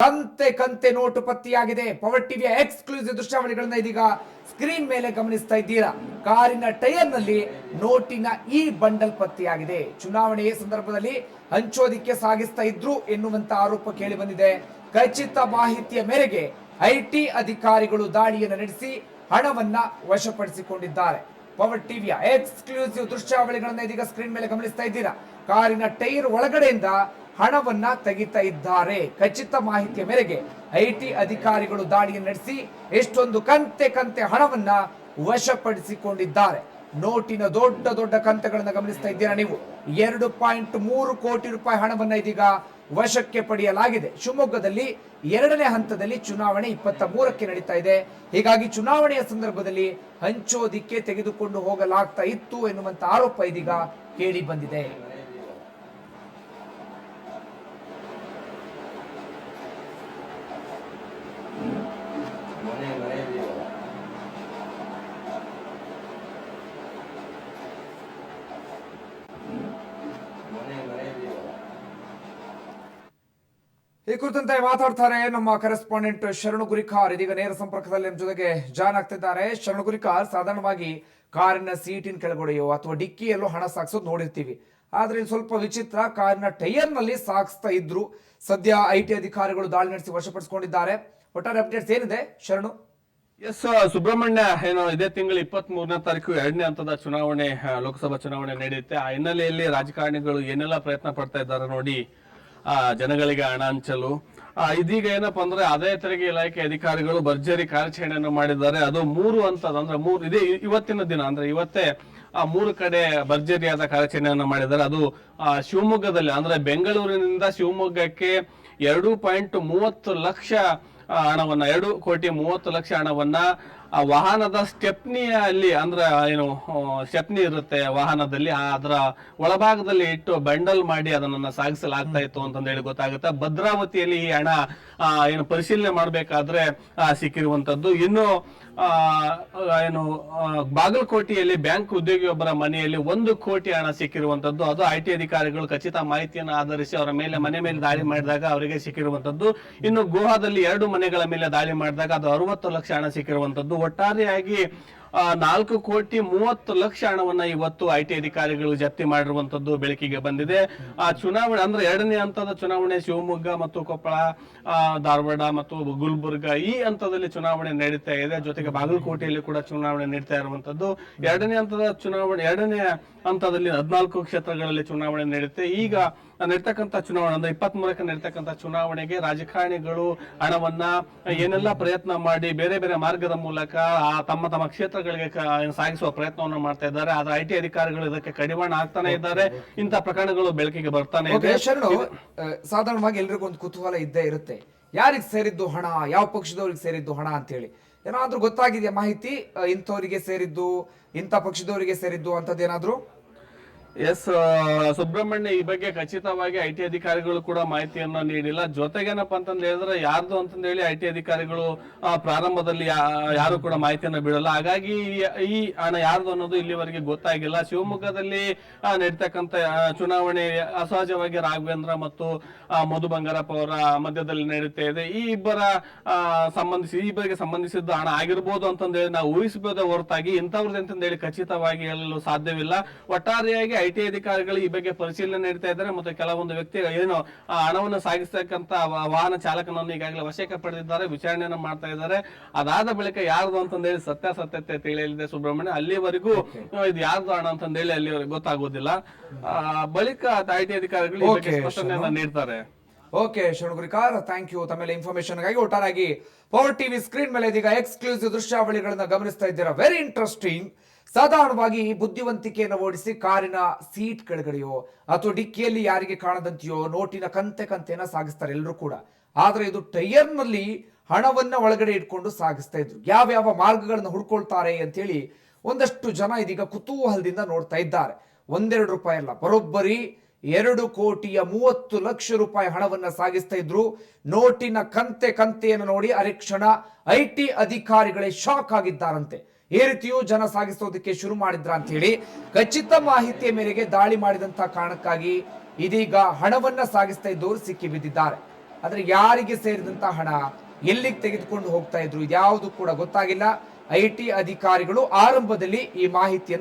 ಕಂತೆ ಕಂತೆ ನೋಟು ಪತ್ತೆಯಾಗಿದೆ. ಪವರ್ ಟಿವಿಯ ಎಕ್ಸ್ಕ್ಲೂಸಿವ್ ದೃಶ್ಯಾವಳಿಗಳನ್ನ ಇದೀಗ ಸ್ಕ್ರೀನ್ ಮೇಲೆ ಗಮನಿಸ್ತಾ ಇದ್ದೀರಾ. ಕಾರಿನ ಟೈರ್ ನಲ್ಲಿ ನೋಟಿನ ಈ ಬಂಡಲ್ ಪತ್ತೆಯಾಗಿದೆ. ಚುನಾವಣೆಯ ಸಂದರ್ಭದಲ್ಲಿ ಹಂಚೋದಿಕ್ಕೆ ಸಾಗಿಸ್ತಾ ಇದ್ರು ಎನ್ನುವಂತ ಆರೋಪ ಕೇಳಿ ಬಂದಿದೆ. ಖಚಿತ ಮಾಹಿತಿಯ ಮೇರೆಗೆ ಐಟಿ ಅಧಿಕಾರಿಗಳು ದಾಳಿಯನ್ನು ನಡೆಸಿ ಹಣವನ್ನ ವಶಪಡಿಸಿಕೊಂಡಿದ್ದಾರೆ. ಪವರ್ ಟಿವಿಯ ಎಕ್ಸ್ಕ್ಲೂಸಿವ್ ದೃಶ್ಯಾವಳಿಗಳನ್ನ ಇದೀಗ ಸ್ಕ್ರೀನ್ ಮೇಲೆ ಗಮನಿಸ್ತಾ ಇದ್ದೀರಾ. ಕಾರಿನ ಟೈರ್ ಒಳಗಡೆಯಿಂದ ಹಣವನ್ನ ತೆಗಿತಾ ಇದ್ದಾರೆ. ಖಚಿತ ಮಾಹಿತಿಯ ಮೇರೆಗೆ ಐಟಿ ಅಧಿಕಾರಿಗಳು ದಾಳಿಯನ್ನು ನಡೆಸಿ ಎಷ್ಟೊಂದು ಕಂತೆ ಹಣವನ್ನ ವಶಪಡಿಸಿಕೊಂಡಿದ್ದಾರೆ. ನೋಟಿನ ದೊಡ್ಡ ದೊಡ್ಡ ಕಂತೆಗಳನ್ನ ಗಮನಿಸ್ತಾ ಇದ್ದೀರಾ ನೀವು. 2.3 ಕೋಟಿ ರೂಪಾಯಿ ಹಣವನ್ನ ಇದೀಗ ವಶಕ್ಕೆ ಪಡೆಯಲಾಗಿದೆ. ಶಿವಮೊಗ್ಗದಲ್ಲಿ 2ನೇ ಹಂತದಲ್ಲಿ ಚುನಾವಣೆ 23ಕ್ಕೆ ನಡೀತಾ ಇದೆ. ಹೀಗಾಗಿ ಚುನಾವಣೆಯ ಸಂದರ್ಭದಲ್ಲಿ ಹಂಚೋದಿಕ್ಕೆ ತೆಗೆದುಕೊಂಡು ಹೋಗಲಾಗ್ತಾ ಇತ್ತು ಎನ್ನುವಂತ ಆರೋಪ ಇದೀಗ ಕೇಳಿ ಬಂದಿದೆ. ಈ ಕುರಿತಂತೆ ಮಾತಾಡ್ತಾರೆ ನಮ್ಮ ಕರೆಸ್ಪಾಂಡೆಂಟ್ ಶರಣು ಗುರಿಕಾರ್. ಇದೀಗ ನೇರ ಸಂಪರ್ಕದಲ್ಲಿ ನಮ್ಮ ಜೊತೆಗೆ ಜಾಯ್ನ್ ಆಗ್ತಿದ್ದಾರೆ. ಶರಣು ಗುರಿಕಾರ್, ಸಾಧಾರಣವಾಗಿ ಕಾರಿನ ಸೀಟಿನ ಕೆಳಗಡೆಯೋ ಅಥವಾ ಡಿಕ್ಕಿಯಲ್ಲೋ ಹಣ ಸಾಗಿಸೋದು ನೋಡಿರ್ತೀವಿ. ಆದ್ರೆ ಸ್ವಲ್ಪ ವಿಚಿತ್ರ, ಕಾರಿನ ಟೈರ್ ನಲ್ಲಿ ಸಾಗಿಸ್ತಾ ಇದ್ರು. ಸದ್ಯ ಐಟಿ ಅಧಿಕಾರಿಗಳು ದಾಳಿ ನಡೆಸಿ ವಶಪಡಿಸಿಕೊಂಡಿದ್ದಾರೆ. ಒಟ್ಟಾರೆ ಅಪ್ಡೇಟ್ಸ್ ಏನಿದೆ ಶರಣು? ಎಸ್ ಸುಬ್ರಹ್ಮಣ್ಯ, ಏನು ಇದೇ ತಿಂಗಳು 23ನೇ ತಾರೀಕು 2ನೇ ಹಂತದ ಚುನಾವಣೆ, ಲೋಕಸಭಾ ಚುನಾವಣೆ ನಡೆಯುತ್ತೆ. ಆ ಹಿನ್ನೆಲೆಯಲ್ಲಿ ರಾಜಕಾರಣಿಗಳು ಏನೆಲ್ಲ ಪ್ರಯತ್ನ ಪಡ್ತಾ ಇದ್ದಾರೆ ನೋಡಿ, ಜನಗಳಿಗೆ ಹಣ ಹಂಚಲು. ಇದೀಗ ಏನಪ್ಪಾ ಅಂದ್ರೆ ಆದಾಯ ತೆರಿಗೆ ಇಲಾಖೆ ಅಧಿಕಾರಿಗಳು ಭರ್ಜರಿ ಕಾರ್ಯಾಚರಣೆಯನ್ನು ಮಾಡಿದ್ದಾರೆ. ಅದು 3 ಹಂತದ ಅಂದ್ರೆ ಇದೇ ಇವತ್ತಿನ ದಿನ ಅಂದ್ರೆ ಇವತ್ತೇ 3 ಕಡೆ ಭರ್ಜರಿಯಾದ ಕಾರ್ಯಾಚರಣೆಯನ್ನು ಮಾಡಿದ್ದಾರೆ. ಅದು ಶಿವಮೊಗ್ಗದಲ್ಲಿ ಅಂದ್ರೆ ಬೆಂಗಳೂರಿನಿಂದ ಶಿವಮೊಗ್ಗಕ್ಕೆ 2.30 ಲಕ್ಷ ಹಣವನ್ನ 2,30,00,000 ಹಣವನ್ನ ವಾಹನದ ಸ್ಟೆಪ್ನಿಯಲ್ಲಿ ಅಂದ್ರೆ ಏನು ಸ್ಟೆಪ್ನಿ ಇರುತ್ತೆ ವಾಹನದಲ್ಲಿ, ಅದರ ಒಳಭಾಗದಲ್ಲಿ ಇಟ್ಟು ಬಂಡಲ್ ಮಾಡಿ ಅದನ್ನ ಸಾಗಿಸಲಾಗ್ತಾ ಇತ್ತು ಅಂತಂದ ಹೇಳಿ ಗೊತ್ತಾಗುತ್ತೆ. ಭದ್ರಾವತಿಯಲ್ಲಿ ಈ ಹಣ ಏನು ಪರಿಶೀಲನೆ ಮಾಡ್ಬೇಕಾದ್ರೆ ಸಿಕ್ಕಿರುವಂತದ್ದು. ಇನ್ನು ಏನು ಬಾಗಲಕೋಟೆಯಲ್ಲಿ ಬ್ಯಾಂಕ್ ಉದ್ಯೋಗಿಯೊಬ್ಬರ ಮನೆಯಲ್ಲಿ 1 ಕೋಟಿ ಹಣ ಸಿಕ್ಕಿರುವಂತದ್ದು. ಅದು ಐಟಿ ಅಧಿಕಾರಿಗಳು ಖಚಿತ ಮಾಹಿತಿಯನ್ನು ಆಧರಿಸಿ ಅವರ ಮನೆ ಮೇಲೆ ದಾಳಿ ಮಾಡಿದಾಗ ಅವರಿಗೆ ಸಿಕ್ಕಿರುವಂತದ್ದು. ಇನ್ನು ಗೋವಾದಲ್ಲಿ 2 ಮನೆಗಳ ಮೇಲೆ ದಾಳಿ ಮಾಡಿದಾಗ ಅದು 60 ಲಕ್ಷ ಹಣ ಸಿಕ್ಕಿರುವಂತದ್ದು. ಒಟ್ಟಾರೆಯಾಗಿ 4,30,00,000 ಹಣವನ್ನ ಇವತ್ತು ಐಟಿ ಅಧಿಕಾರಿಗಳು ಜಪ್ತಿ ಮಾಡಿರುವಂತದ್ದು ಬೆಳಕಿಗೆ ಬಂದಿದೆ. ಚುನಾವಣೆ ಅಂದ್ರೆ 2ನೇ ಹಂತದ ಚುನಾವಣೆ ಶಿವಮೊಗ್ಗ ಮತ್ತು ಕೊಪ್ಪಳ, ಧಾರವಾಡ ಮತ್ತು ಗುಲ್ಬರ್ಗ ಈ ಹಂತದಲ್ಲಿ ಚುನಾವಣೆ ನಡೀತಾ ಇದೆ. ಜೊತೆಗೆ ಬಾಗಲಕೋಟೆಯಲ್ಲಿ ಕೂಡ ಚುನಾವಣೆ ನಡೀತಾ ಇರುವಂತದ್ದು. 2ನೇ ಹಂತದ ಚುನಾವಣೆ 2ನೇ ಹಂತದಲ್ಲಿ 14 ಕ್ಷೇತ್ರಗಳಲ್ಲಿ ಚುನಾವಣೆ ನಡೆಯುತ್ತೆ. ಈಗ ನಡೀತಕ್ಕಂಥ ಚುನಾವಣೆ ಅಂದ್ರೆ 23ಕ್ಕೆ ನಡೀತಕ್ಕಂಥ ಚುನಾವಣೆಗೆ ರಾಜಕಾರಣಿಗಳು ಹಣವನ್ನ ಏನೆಲ್ಲ ಪ್ರಯತ್ನ ಮಾಡಿ ಬೇರೆ ಬೇರೆ ಮಾರ್ಗದ ಮೂಲಕ ತಮ್ಮ ಕ್ಷೇತ್ರಗಳಿಗೆ ಸಾಗಿಸುವ ಪ್ರಯತ್ನವನ್ನು ಮಾಡ್ತಾ ಇದ್ದಾರೆ. ಆದ್ರೆ ಐಟಿ ಅಧಿಕಾರಿಗಳು ಇದಕ್ಕೆ ಕಡಿವಾಣ ಆಗ್ತಾನೆ ಇದ್ದಾರೆ. ಇಂಥ ಪ್ರಕರಣಗಳು ಬೆಳಕಿಗೆ ಬರ್ತಾನೆ ಇದೆ. ಸಾಧಾರಣವಾಗಿ ಎಲ್ರಿಗೂ ಒಂದು ಕುತೂಹಲ ಇದ್ದೇ ಇರುತ್ತೆ, ಯಾರಿಗೆ ಸೇರಿದ್ದು ಹಣ, ಯಾವ ಪಕ್ಷದವ್ರಿಗೆ ಸೇರಿದ್ದು ಹಣ ಅಂತ ಹೇಳಿ. ಏನಾದ್ರೂ ಗೊತ್ತಾಗಿದೆಯಾ ಮಾಹಿತಿ? ಇಂಥವರಿಗೆ ಸೇರಿದ್ದು, ಇಂಥ ಪಕ್ಷದವರಿಗೆ ಸೇರಿದ್ದು ಅಂತದ್ದೇನಾದ್ರು? ಎಸ್ ಸುಬ್ರಹ್ಮಣ್ಯ, ಈ ಬಗ್ಗೆ ಖಚಿತವಾಗಿ ಐಟಿ ಅಧಿಕಾರಿಗಳು ಕೂಡ ಮಾಹಿತಿಯನ್ನ ನೀಡಿಲ್ಲ. ಜೊತೆಗೇನಪ್ಪ ಅಂತಂದ ಹೇಳಿದ್ರೆ ಯಾರ್ದು ಅಂತಂದ ಹೇಳಿ ಐಟಿ ಅಧಿಕಾರಿಗಳು ಪ್ರಾರಂಭದಲ್ಲಿ ಯಾರು ಕೂಡ ಮಾಹಿತಿಯನ್ನ ಬಿಡಲ್ಲ. ಹಾಗಾಗಿ ಈ ಹಣ ಯಾರ್ದು ಅನ್ನೋದು ಇಲ್ಲಿವರೆಗೆ ಗೊತ್ತಾಗಿಲ್ಲ. ಶಿವಮೊಗ್ಗದಲ್ಲಿ ನಡೀತಕ್ಕಂತ ಚುನಾವಣೆ ಅಸಹಜವಾಗಿ ರಾಘವೇಂದ್ರ ಮತ್ತು ಮಧು ಬಂಗಾರಪ್ಪ ಅವರ ಮಧ್ಯದಲ್ಲಿ ನಡೀತಾ ಇದೆ. ಈ ಇಬ್ಬರಿಗೆ ಸಂಬಂಧಿಸಿದ ಹಣ ಆಗಿರ್ಬೋದು ಅಂತಂದೇಳಿ ನಾವು ಊಹಿಸಬಹುದೇ ಹೊರತಾಗಿ ಇಂಥವ್ರದ್ದು ಅಂತಂದ ಹೇಳಿ ಖಚಿತವಾಗಿ ಹೇಳಲು ಸಾಧ್ಯವಿಲ್ಲ. ಒಟ್ಟಾರೆಯಾಗಿ ಐಟಿ ಅಧಿಕಾರಿಗಳು ಈ ಬಗ್ಗೆ ಪರಿಶೀಲನೆ ನೀಡ್ತಾ ಇದ್ದಾರೆ ಮತ್ತು ಕೆಲವೊಂದು ವ್ಯಕ್ತಿಗಳು ಏನು ಹಣವನ್ನು ಸಾಗಿಸ್ತಕ್ಕಂತ ವಾಹನ ಚಾಲಕನನ್ನು ಈಗಾಗಲೇ ವಶಕ್ಕೆ ಪಡೆದಿದ್ದಾರೆ, ವಿಚಾರಣೆಯನ್ನು ಮಾಡ್ತಾ ಇದ್ದಾರೆ. ಅದಾದ ಬಳಿಕ ಯಾರ್ದು ಅಂತಂದೇಳಿ ಸತ್ಯಾಸತ್ಯತೆ ತಿಳಿಯಲಿದೆ ಸುಬ್ರಹ್ಮಣ್ಯ. ಅಲ್ಲಿವರೆಗೂ ಇದು ಯಾರ್ದು ಹಣ ಅಂತಂದೇಳಿ ಅಲ್ಲಿವರೆಗೂ ಗೊತ್ತಾಗೋದಿಲ್ಲ. ಬಳಿಕ ಐಟಿ ಅಧಿಕಾರಿಗಳು ಈ ಬಗ್ಗೆ ಸ್ಪಷ್ಟನೆಯನ್ನ ನೀಡ್ತಾರೆ. ಓಕೆ ಶರಣಗುರಿಕಾರ್, ಥ್ಯಾಂಕ್ ಯು ತಮ್ಮೆಲ್ಲ ಇನ್ಫಾರ್ಮೇಶನ್ ಗಾಗಿ. ಒಟ್ಟಾರಾಗಿ ಪವರ್ ಟಿವಿ ಸ್ಕ್ರೀನ್ ಮೇಲೆ ಇದೀಗ ಎಕ್ಸ್ಕ್ಲೂಸಿವ್ ದೃಶ್ಯಾವಳಿಗಳನ್ನ ಗಮನಿಸ್ತಾ ಇದ್ದೀರಾ. Very interesting. ಸಾಧಾರಣವಾಗಿ ಬುದ್ಧಿವಂತಿಕೆಯನ್ನು ಓಡಿಸಿ ಕಾರಿನ ಸೀಟ್ ಕೆಳಗಡೆಯೋ ಅಥವಾ ಡಿಕ್ಕಿಯಲ್ಲಿ ಯಾರಿಗೆ ಕಾಣದಂತೆಯೋ ನೋಟಿನ ಕಂತೆನ ಸಾಗಿಸ್ತಾರೆ ಎಲ್ಲರೂ ಕೂಡ. ಆದ್ರೆ ಇದು ಟೈರ್ ನಲ್ಲಿ ಹಣವನ್ನ ಒಳಗಡೆ ಇಟ್ಕೊಂಡು ಸಾಗಿಸ್ತಾ ಇದ್ರು. ಯಾವ್ಯಾವ ಮಾರ್ಗಗಳನ್ನ ಹುಡ್ಕೊಳ್ತಾರೆ ಅಂತೇಳಿ ಒಂದಷ್ಟು ಜನ ಇದೀಗ ಕುತೂಹಲದಿಂದ ನೋಡ್ತಾ ಇದ್ದಾರೆ. 1-2 ರೂಪಾಯಿ ಅಲ್ಲ, ಬರೋಬ್ಬರಿ 2,30,00,000 ರೂಪಾಯಿ ಹಣವನ್ನ ಸಾಗಿಸ್ತಾ ಇದ್ರು. ನೋಟಿನ ಕಂತೆಯನ್ನು ನೋಡಿ ಅರೆಕ್ಷಣ ಐಟಿ ಅಧಿಕಾರಿಗಳೇ ಶಾಕ್ ಆಗಿದ್ದಾರಂತೆ. ಈ ರೀತಿಯೂ ಜನ ಸಾಗಿಸೋದಕ್ಕೆ ಶುರು ಮಾಡಿದ್ರ ಅಂತ ಹೇಳಿ ಖಚಿತ ಮಾಹಿತಿಯ ಮೇರೆಗೆ ದಾಳಿ ಮಾಡಿದಂತಹ ಕಾರಣಕ್ಕಾಗಿ ಇದೀಗ ಹಣವನ್ನ ಸಾಗಿಸ್ತಾ ಇದ್ದವರು ಸಿಕ್ಕಿ ಬಿದ್ದಿದ್ದಾರೆ. ಆದ್ರೆ ಯಾರಿಗೆ ಸೇರಿದಂತ ಹಣ, ಎಲ್ಲಿಗೆ ತೆಗೆದುಕೊಂಡು ಹೋಗ್ತಾ ಇದ್ರು, ಇದ್ಯಾವುದು ಕೂಡ ಗೊತ್ತಾಗಿಲ್ಲ. IT ಅಧಿಕಾರಿಗಳು ಆರಂಭದಲ್ಲಿ ಈ ಮಾಹಿತಿಯನ್ನು